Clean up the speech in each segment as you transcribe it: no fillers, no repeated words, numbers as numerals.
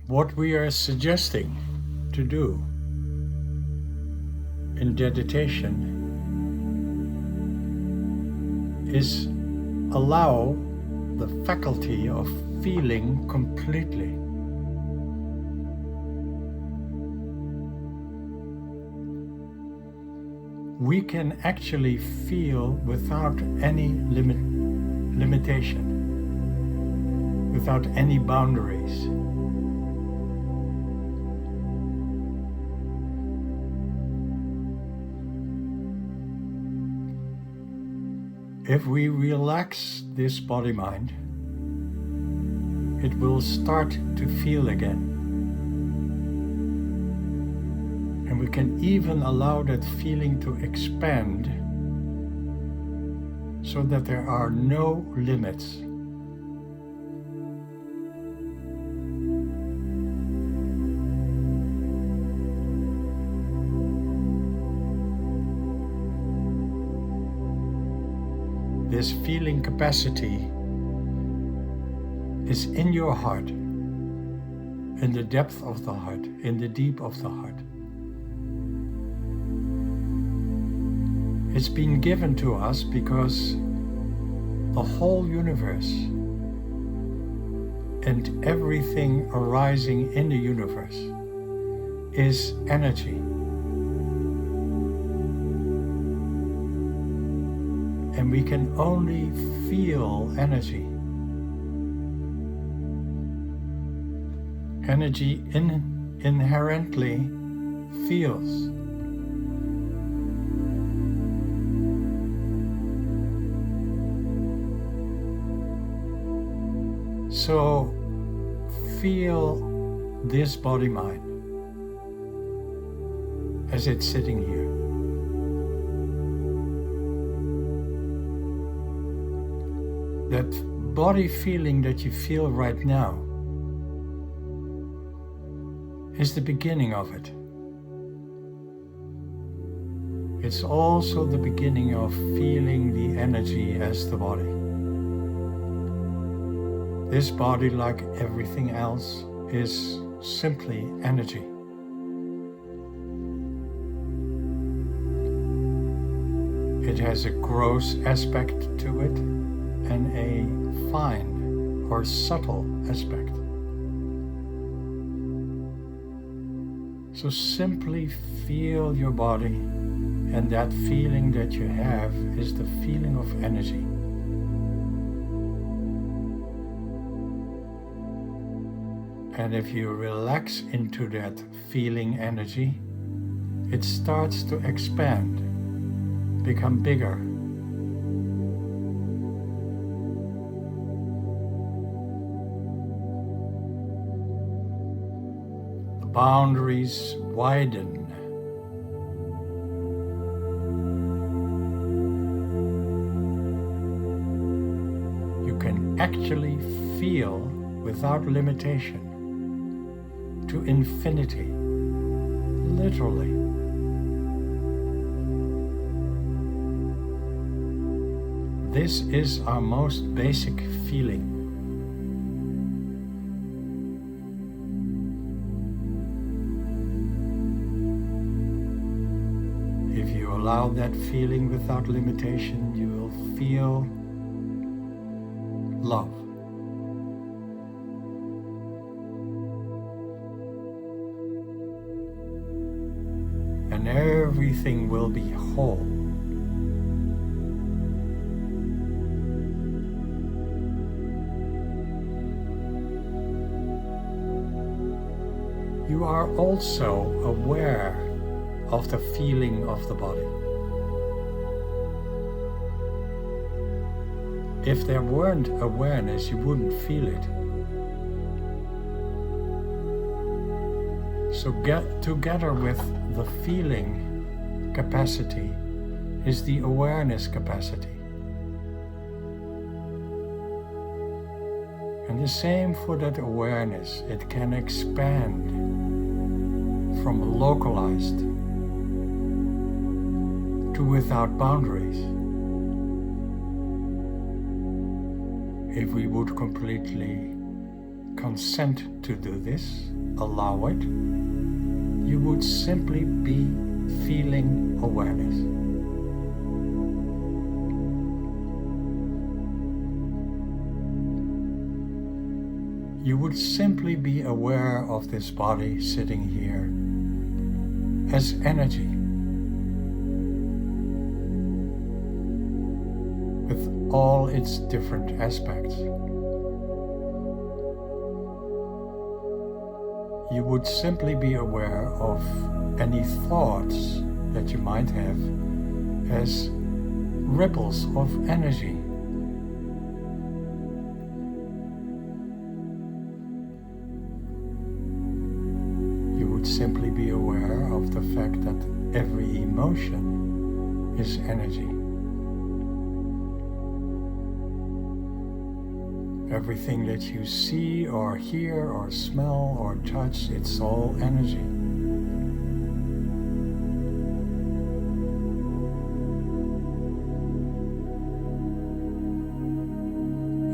What we are suggesting to do in deditation is allow the faculty of feeling completely. We can actually feel without any limitation, without any boundaries. If we relax this body-mind, it will start to feel again. And we can even allow that feeling to expand so that there are no limits. This feeling capacity is in your heart, in the depth of the heart, in the deep of the heart. It's been given to us because the whole universe and everything arising in the universe is energy. And we can only feel energy. Energy inherently feels. So feel this body-mind as it's sitting here. That body feeling that you feel right now is the beginning of it. It's also the beginning of feeling the energy as the body. This body, like everything else, is simply energy. It has a gross aspect to it and a fine or subtle aspect. So simply feel your body, and that feeling that you have is the feeling of energy. And if you relax into that feeling energy, it starts to expand, become bigger. The boundaries widen. You can actually feel without limitation to infinity, literally. This is our most basic feeling. If you allow that feeling without limitation, you will feel love. And everything will be whole. You are also aware of the feeling of the body. If there weren't awareness, you wouldn't feel it. So together with the feeling capacity is the awareness capacity. And the same for that awareness. It can expand from localized to without boundaries. If we would completely consent to do this, allow it, you would simply be feeling awareness. You would simply be aware of this body sitting here as energy, with all its different aspects. You would simply be aware of any thoughts that you might have as ripples of energy. You would simply be aware of the fact that every emotion is energy. Everything that you see or hear or smell or touch, it's all energy.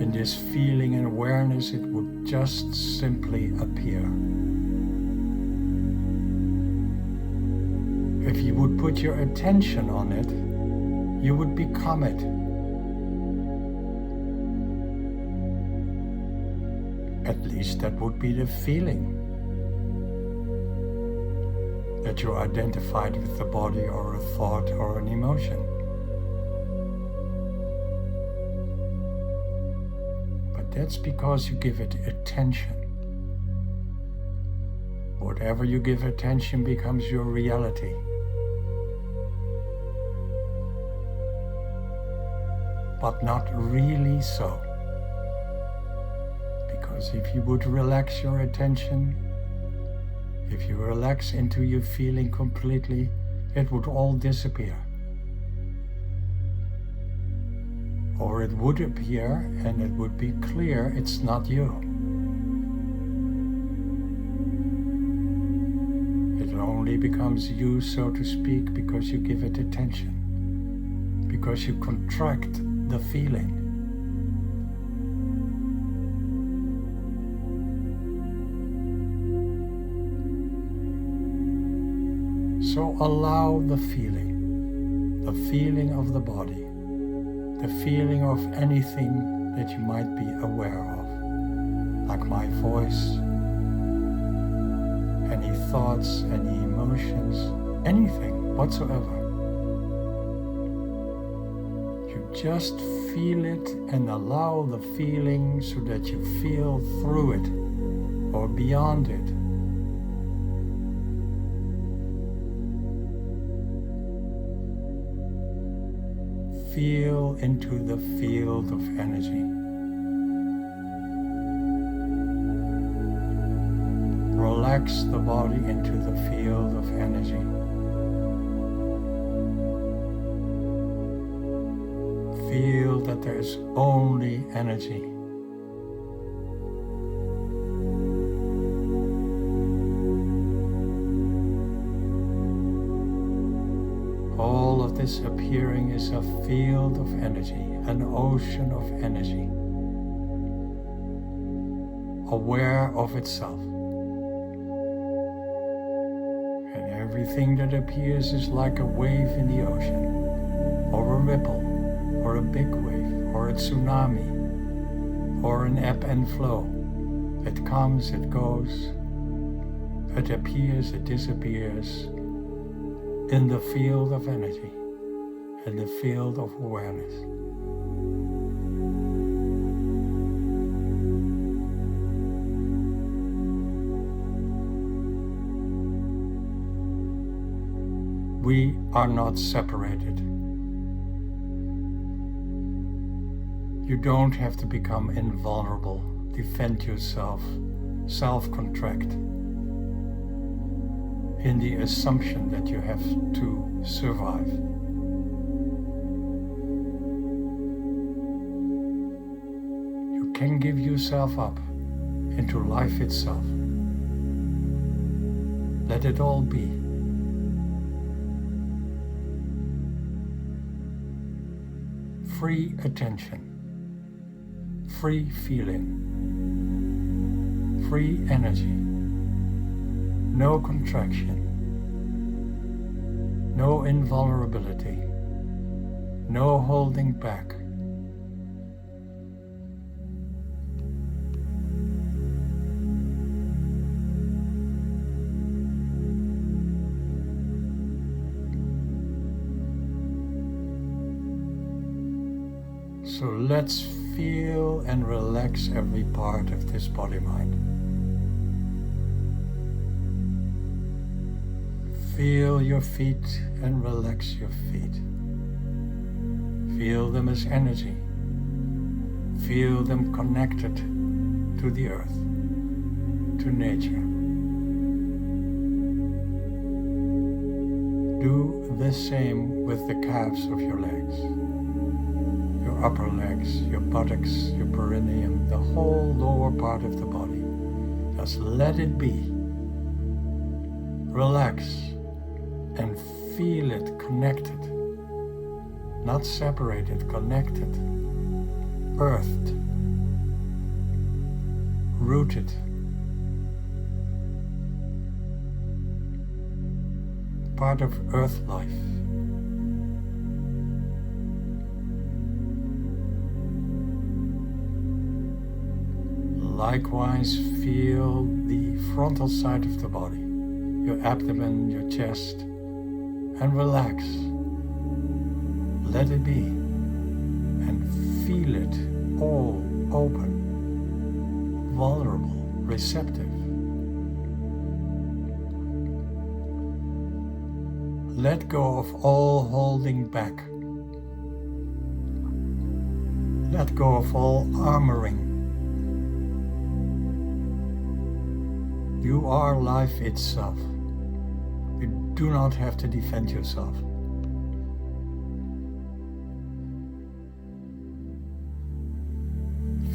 In this feeling and awareness, it would just simply appear. If you would put your attention on it, you would become it. At least that would be the feeling, that you're identified with the body or a thought or an emotion. But that's because you give it attention. Whatever you give attention becomes your reality. But not really so. Because if you would relax your attention, if you relax into your feeling completely, it would all disappear. Or it would appear and it would be clear it's not you. It only becomes you, so to speak, because you give it attention, because you contract the feeling. So allow the feeling of the body, the feeling of anything that you might be aware of, like my voice, any thoughts, any emotions, anything whatsoever. You just feel it and allow the feeling so that you feel through it or beyond it. Feel into the field of energy. Relax the body into the field of energy. Feel that there is only energy. All of this appearing is a field of energy, an ocean of energy, aware of itself. And everything that appears is like a wave in the ocean, or a ripple, or a big wave, or a tsunami, or an ebb and flow. It comes, it goes, it appears, it disappears, in the field of energy, in the field of awareness. We are not separated. You don't have to become invulnerable, defend yourself, self-contract, in the assumption that you have to survive. You can give yourself up into life itself. Let it all be. Free attention, free feeling, free energy, no contraction, no invulnerability, no holding back. So let's feel and relax every part of this body-mind. Feel your feet and relax your feet. Feel them as energy. Feel them connected to the earth, to nature. Do the same with the calves of your legs. Your upper legs, your buttocks, your perineum, the whole lower part of the body. Just let it be. Relax and feel it connected. Not separated, connected. Earthed. Rooted. Part of earth life. Likewise, feel the frontal side of the body, your abdomen, your chest, and relax. Let it be, and feel it all open, vulnerable, receptive. Let go of all holding back. Let go of all armoring. You are life itself. You do not have to defend yourself.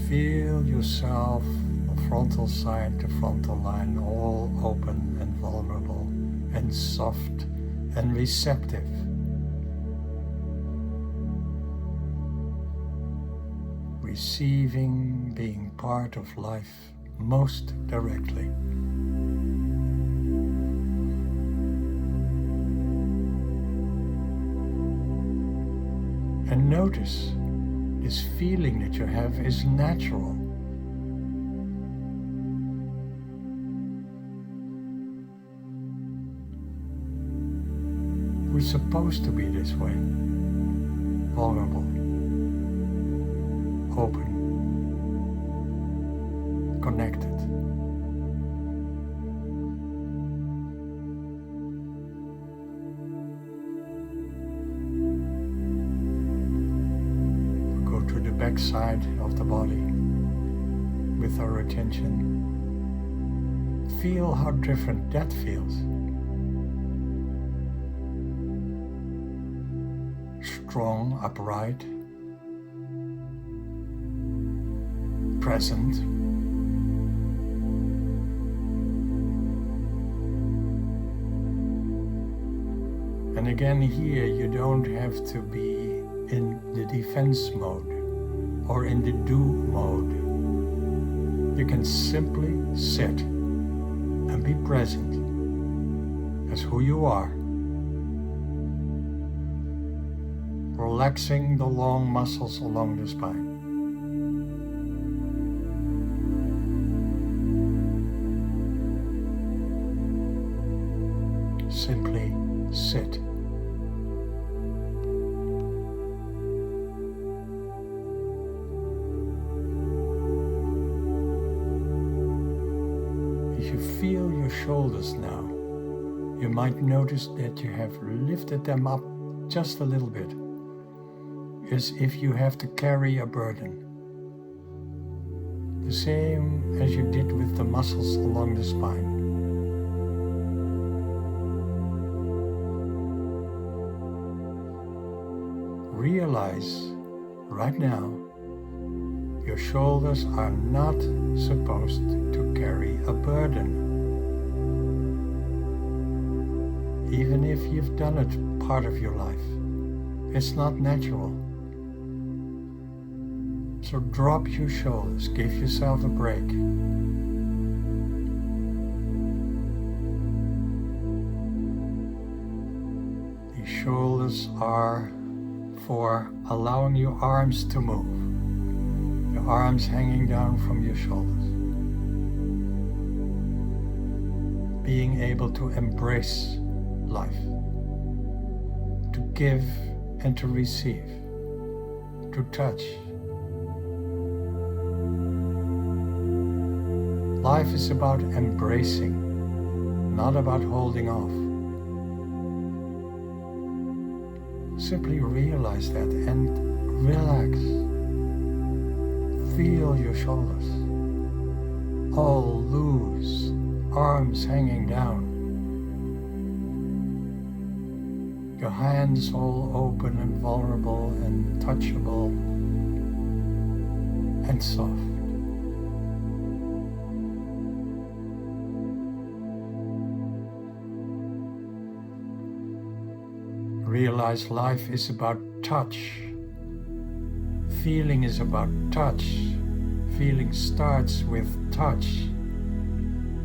Feel yourself, the frontal side, the frontal line, all open and vulnerable and soft and receptive. Receiving, being part of life most directly. And notice, this feeling that you have is natural. We're supposed to be this way, vulnerable, open, connected. Back side of the body with our attention. Feel how different that feels. Strong, upright, present. And again here you don't have to be in the defense mode or in the do mode. You can simply sit and be present as who you are, relaxing the long muscles along the spine. Simply sit. If you feel your shoulders now, you might notice that you have lifted them up just a little bit, as if you have to carry a burden. The same as you did with the muscles along the spine. Realize right now, your shoulders are not supposed to carry a burden. Even if you've done it part of your life, it's not natural. So drop your shoulders, give yourself a break. shoulders are for allowing your arms to move. Your arms hanging down from your shoulders. Being able to embrace life. To give and to receive. To touch. Life is about embracing, not about holding off. Simply realize that and relax. Feel your shoulders all loose, arms hanging down. Your hands all open and vulnerable and touchable and soft. Realize life is about touch. Feeling is about touch. Feeling starts with touch.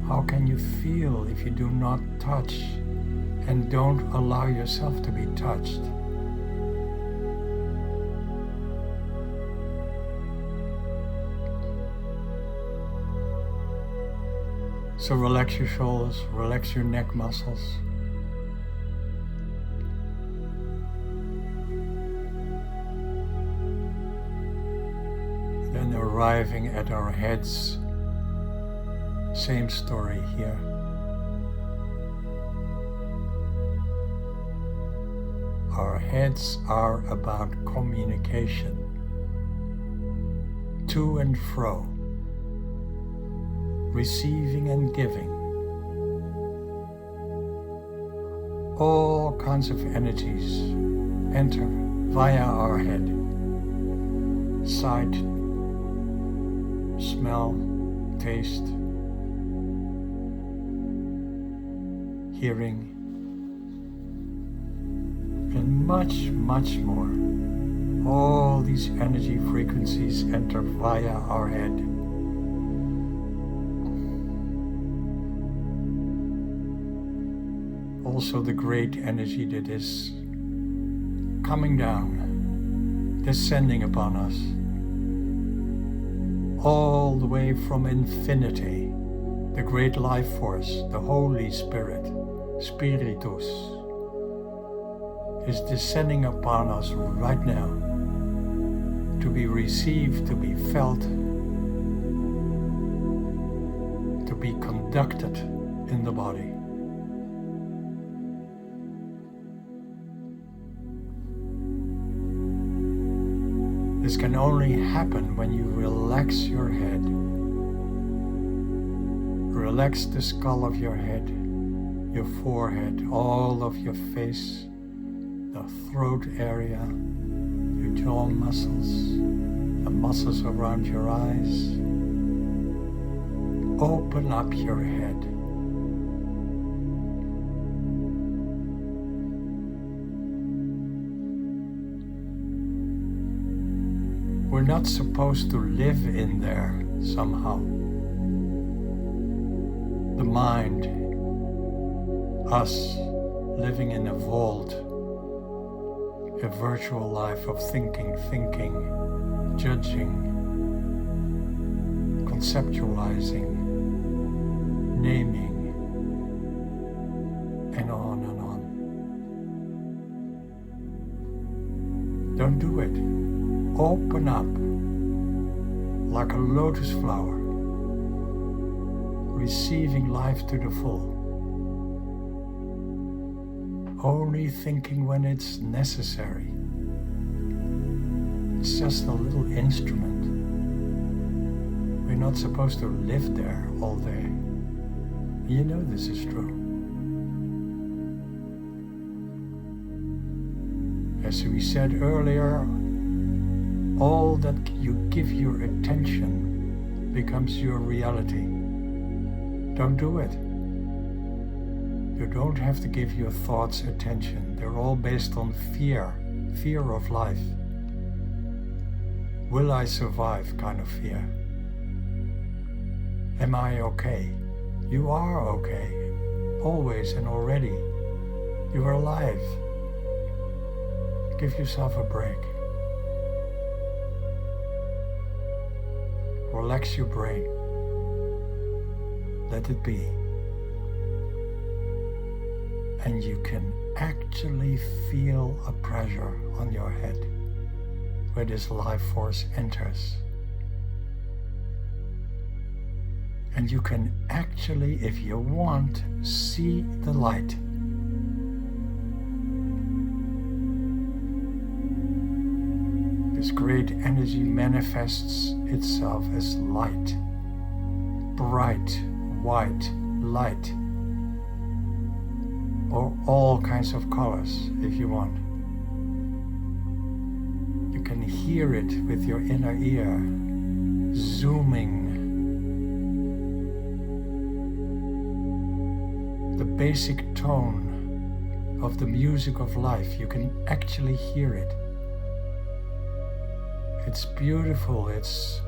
How can you feel if you do not touch and don't allow yourself to be touched? So relax your shoulders, relax your neck muscles. Then arriving at our heads, same story here. Our heads are about communication, to and fro, receiving and giving. All kinds of energies enter via our head. Sight, smell, taste, hearing, and much, much more. All these energy frequencies enter via our head. Also the great energy that is coming down, descending upon us, all the way from infinity, the great life force, the Holy Spirit, Spiritus, is descending upon us right now to be received, to be felt, to be conducted in the body. This can only happen when you relax your head. Relax the skull of your head, your forehead, all of your face, the throat area, your jaw muscles, the muscles around your eyes. Open up your head. We're not supposed to live in there somehow. The mind, us, living in a vault, a virtual life of thinking, judging, conceptualizing, naming, and on and on. Don't do it. Open up like a lotus flower, receiving life to the full. Only thinking when it's necessary. It's just a little instrument. We're not supposed to live there all day. You know this is true. As we said earlier, all that you give your attention becomes your reality. Don't do it. You don't have to give your thoughts attention. They're all based on fear of life. Will I survive kind of fear? Am I okay? You are okay, always and already. You are alive. Give yourself a break. Relax your brain. Let it be. And you can actually feel a pressure on your head where this life force enters. And you can actually, if you want, see the light. This great energy manifests itself as light, bright, white light, or all kinds of colors if you want. You can hear it with your inner ear, zooming. The basic tone of the music of life, you can actually hear it. It's beautiful, it's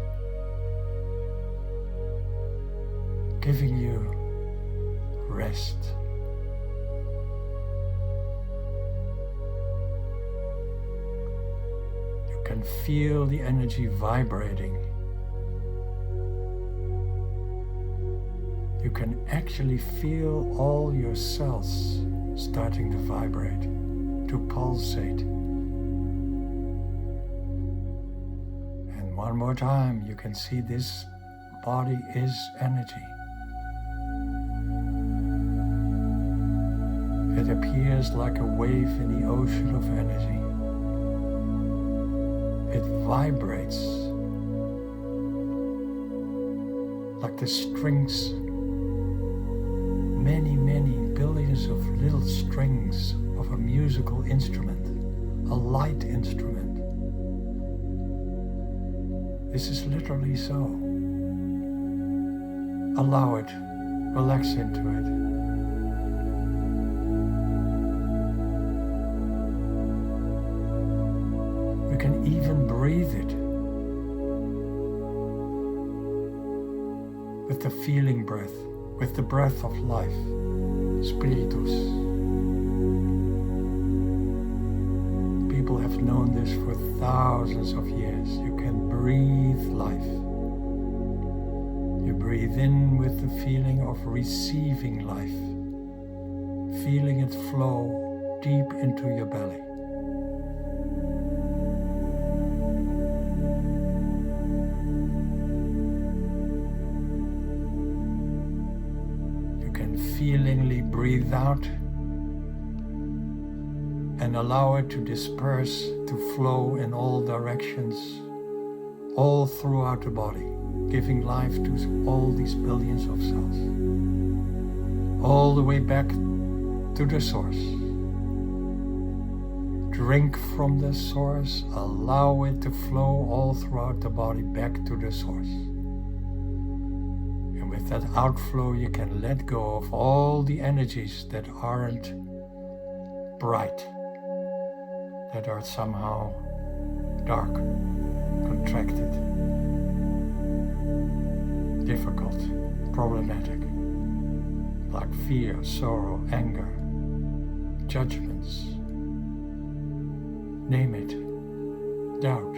giving you rest. You can feel the energy vibrating. You can actually feel all your cells starting to vibrate, to pulsate. And one more time, you can see this body is energy. It appears like a wave in the ocean of energy. It vibrates like the strings, many billions of little strings of a musical instrument, a light instrument. This is literally so. Allow it, relax into it. You can even breathe it with the feeling breath, with the breath of life, spiritus. People have known this for thousands of years. You can breathe life. You breathe in with the feeling of receiving life, feeling it flow deep into your belly. Feelingly breathe out and allow it to disperse, to flow in all directions, all throughout the body, giving life to all these billions of cells, all the way back to the source. Drink from the source, allow it to flow all throughout the body back to the source. With that outflow, you can let go of all the energies that aren't bright, that are somehow dark, contracted, difficult, problematic, like fear, sorrow, anger, judgments, name it, doubt.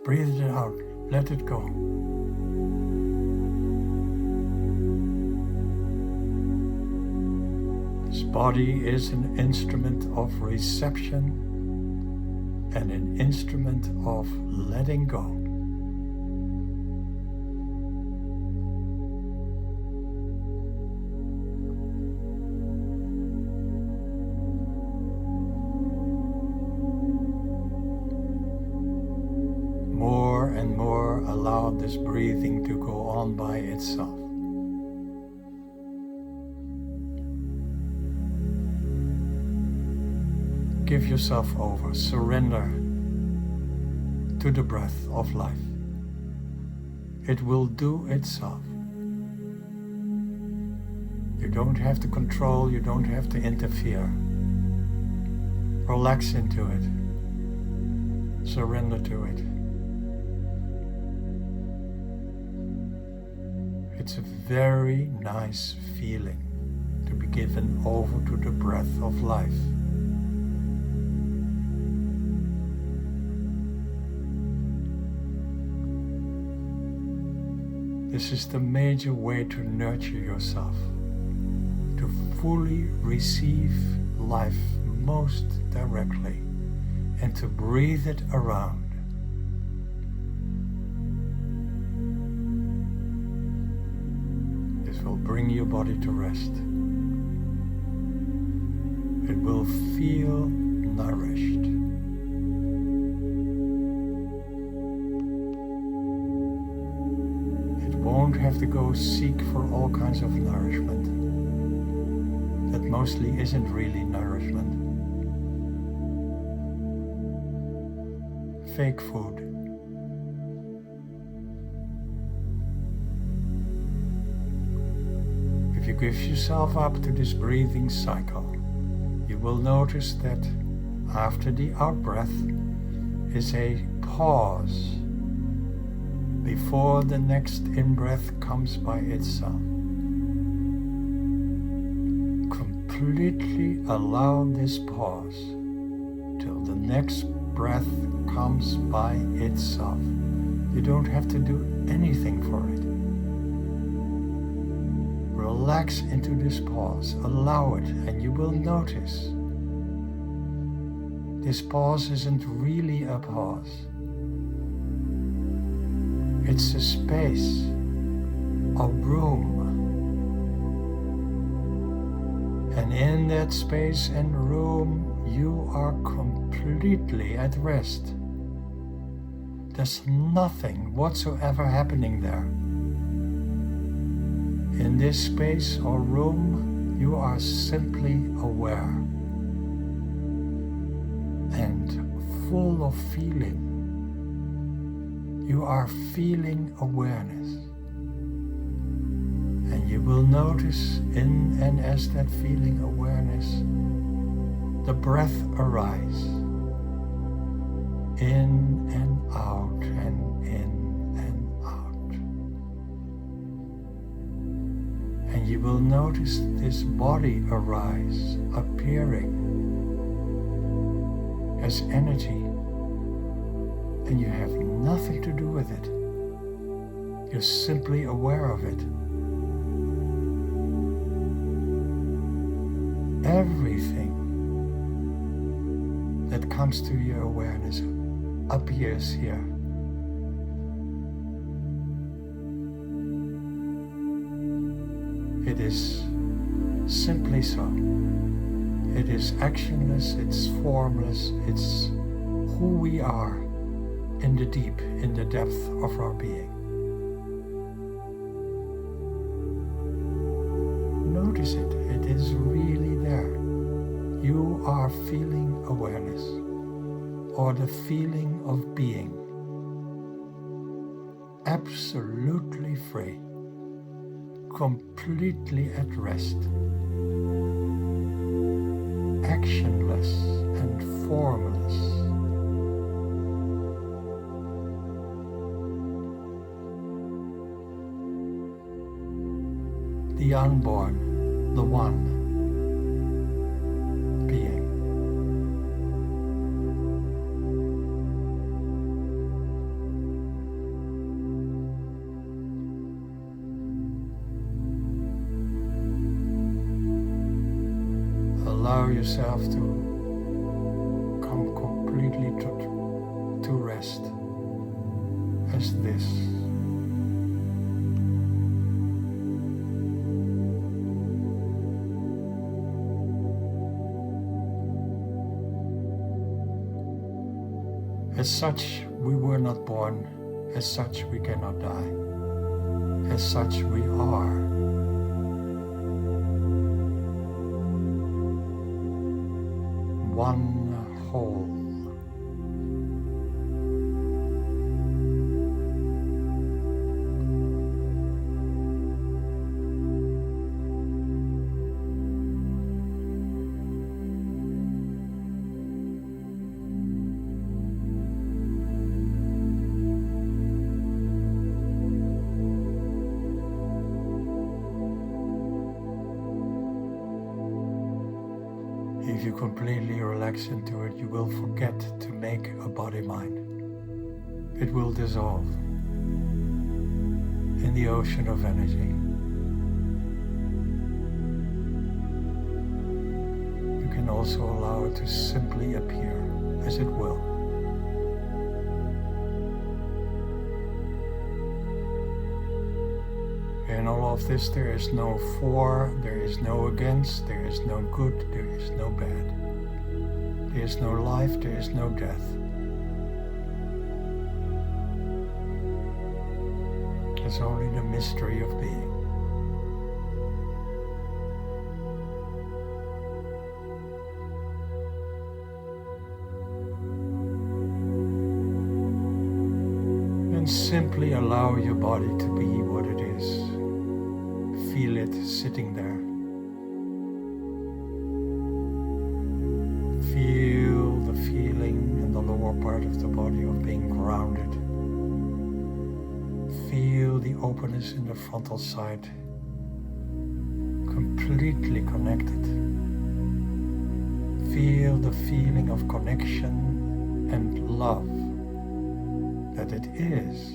Breathe it out, let it go. This body is an instrument of reception and an instrument of letting go. More and more allow this breathing to go on by itself. Give yourself over, surrender to the breath of life. It will do itself. You don't have to control, you don't have to interfere. Relax into it. Surrender to it. It's a very nice feeling to be given over to the breath of life. This is the major way to nurture yourself, to fully receive life most directly and to breathe it around. This will bring your body to rest. It will feel nourished. It won't have to go seek for all kinds of nourishment. That mostly isn't really nourishment. Fake food. If you give yourself up to this breathing cycle, you will notice that after the out-breath is a pause before the next in-breath comes by itself. Completely allow this pause till the next breath comes by itself. You don't have to do anything for it. Relax into this pause, allow it, and you will notice this pause isn't really a pause. It's a space, a room. And in that space and room, you are completely at rest. There's nothing whatsoever happening there. In this space or room, you are simply aware and full of feeling. You are feeling awareness. And you will notice in and as that feeling awareness, the breath arise. In and out and in and out. And you will notice this body arise, appearing as energy. And you have nothing to do with it. You're simply aware of it. Everything that comes to your awareness appears here. It is simply so. It is actionless, it's formless, it's who we are in the deep, in the depth of our being. Notice it, it is really there. You are feeling awareness, or the feeling of being. Absolutely free, completely at rest, actionless and formless. The unborn, the one being. Allow yourself to come completely to rest as this. As such, we were not born. As such, we cannot die. As such, we are. One whole. If you completely relax into it, you will forget to make a body-mind. It will dissolve. In the ocean of energy. You can also allow it to simply appear as it will. In all of this, there is no for, there is no against, there is no good, there is no bad. There is no life, there is no death. It's only the mystery of being. And simply allow your body to be what it is. Feel it sitting there. Feel the feeling in the lower part of the body of being grounded. Feel the openness in the frontal side, completely connected. Feel the feeling of connection and love that it is.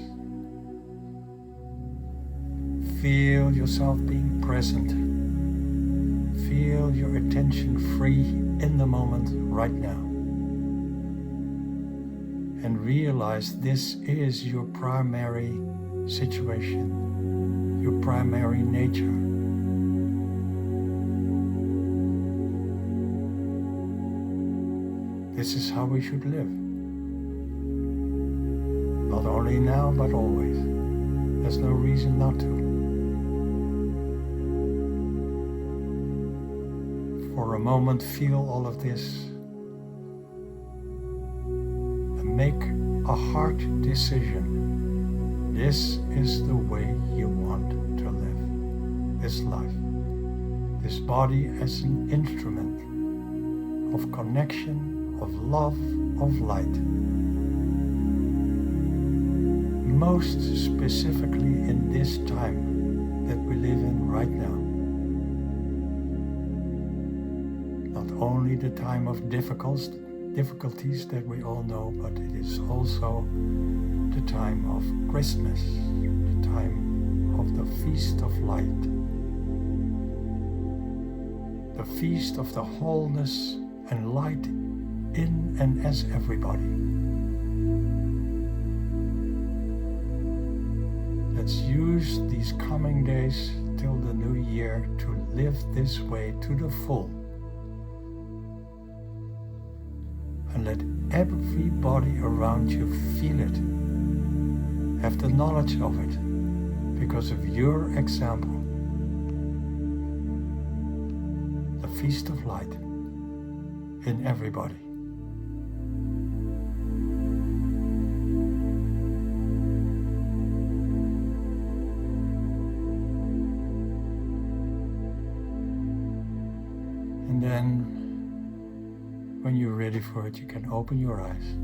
Feel yourself being present. Feel your attention free in the moment right now. And realize this is your primary situation, your primary nature. This is how we should live. Not only now, but always. There's no reason not to. For a moment, feel all of this and make a heart decision. This is the way you want to live this life. This body as an instrument of connection, of love, of light. Most specifically in this time that we live in right now. Not only the time of difficulties that we all know, but it is also the time of Christmas, the time of the Feast of Light, the feast of the wholeness and light in and as everybody. Let's use these coming days till the new year to live this way to the full. And let everybody around you feel it. Have the knowledge of it because of your example. The Feast of Light in everybody. And then, when you're ready for it, you can open your eyes.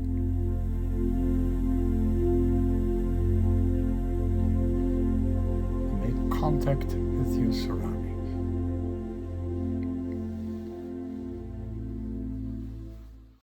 And make contact with your surroundings.